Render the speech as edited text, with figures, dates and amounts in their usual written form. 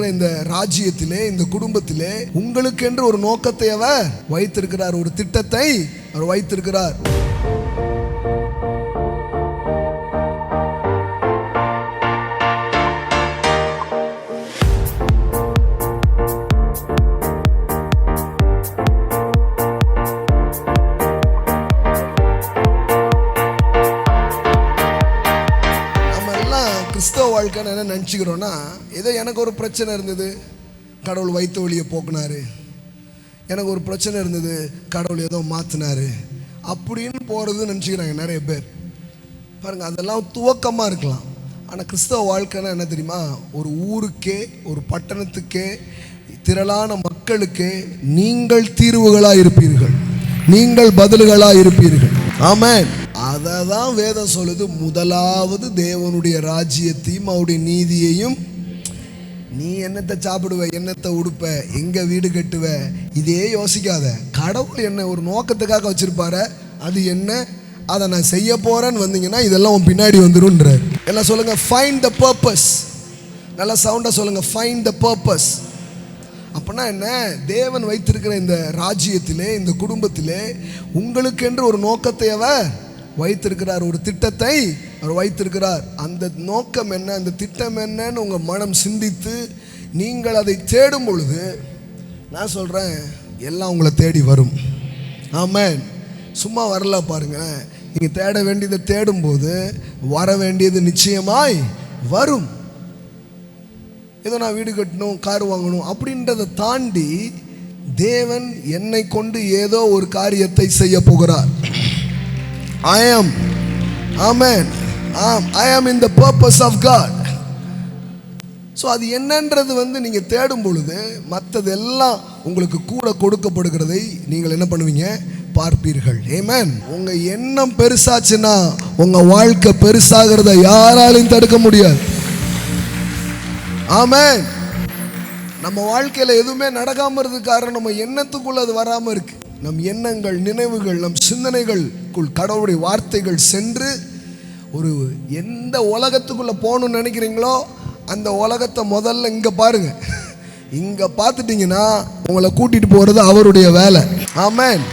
வைத்திருக்கிற இந்த ராஜ்யத்திலே, இந்த குடும்பத்திலே உங்களுக்கென்று ஒரு நோக்கத்தை அவர் வைத்திருக்கிறார், ஒரு திட்டத்தை அவர் வைத்திருக்கிறார். கிறிஸ்தவ வாழ்க்கைன்னு என்ன நினச்சிக்கிறோன்னா, ஏதோ எனக்கு ஒரு பிரச்சனை இருந்தது, கடவுள் வைத்த வழியை போக்குனாரு, எனக்கு ஒரு பிரச்சனை இருந்தது, கடவுள் ஏதோ மாற்றினாரு அப்படின்னு போகிறது நினச்சிக்கிறாங்க நிறைய பேர். பாருங்கள், அதெல்லாம் துவக்கமாக இருக்கலாம். ஆனால் கிறிஸ்தவ வாழ்க்கைன்னா என்ன தெரியுமா? ஒரு ஊருக்கே, ஒரு பட்டணத்துக்கே, திரளான மக்களுக்கே நீங்கள் தீர்வுகளாக இருப்பீர்கள், நீங்கள் பதில்களாக இருப்பீர்கள். ஆமென். அதை தான் வேதம் சொல்லுது. முதலாவது தேவனுடைய ராஜ்யத்தையும் அவருடைய நீதியையும். நீ என்னத்தை சாப்பிடுவ, என்னத்தை உடுப்ப, எங்க வீடு கட்டுவ, இதே யோசிக்காத. கடவுள் என்ன ஒரு நோக்கத்துக்காக வச்சிருப்பாரு, அது என்ன, அதை நான் செய்ய போறேன்னு வந்தீங்கன்னா இதெல்லாம் உன் பின்னாடி வந்துரும்ன்றார். எல்லாம் சொல்லுங்க, ஃபைண்ட் த பர்பஸ். நல்லா சவுண்டா சொல்லுங்க, ஃபைண்ட் த பர்பஸ். அப்படின்னா என்ன? தேவன் வைத்திருக்கிற இந்த ராஜ்யத்திலே, இந்த குடும்பத்திலே உங்களுக்கென்று ஒரு நோக்கத்தை அவர் வைத்திருக்கிறார், ஒரு திட்டத்தை அவர் வைத்திருக்கிறார். அந்த நோக்கம் என்ன, அந்த திட்டம் என்னன்னு உங்கள் மனம் சிந்தித்து நீங்கள் அதை தேடும் பொழுது, நான் சொல்கிறேன், எல்லாம் உங்களை தேடி வரும். ஆமென். சும்மா வரல பாருங்க. நீங்கள் தேட வேண்டியதை தேடும்போது வர வேண்டியது நிச்சயமாய் வரும். ஏதோ நான் வீடு கட்டணும், கார் வாங்கணும் அப்படின்றத தாண்டி தேவன் என்னை கொண்டு ஏதோ ஒரு காரியத்தை செய்ய போகிறார். I am, amen, I am in the purpose of God. So அது என்னன்றது நீங்கள் தேடும் பொழுது மற்றதெல்லாம் உங்களுக்கு கூட கொடுக்கப்படுகிறதை நீங்கள் என்ன பண்ணுவீங்க, பார்ப்பீர்கள். ஆமென். உங்கள் எண்ணம் பெருசாச்சுன்னா உங்கள் வாழ்க்கை பெருசாகிறத யாராலையும் தடுக்க முடியாது. ஆமென். நம்ம வாழ்க்கையில் எதுவுமே நடக்காமல் இருக்கிறது காரணம் நம்ம எண்ணத்துக்குள்ள அது வராமல் இருக்கு. நம் எண்ணங்கள், நினைவுகள், நம் சிந்தனைகளுக்குள் கடவுளுடைய வார்த்தைகள் சென்று ஒரு எந்த உலகத்துக்குள்ள போகணும்னு நினைக்கிறீங்களோ அந்த உலகத்தை முதல்ல இங்கே பாருங்க. இங்கே பார்த்துட்டீங்கன்னா உங்களை கூட்டிட்டு போகிறது அவருடைய வேலை. ஆமென்.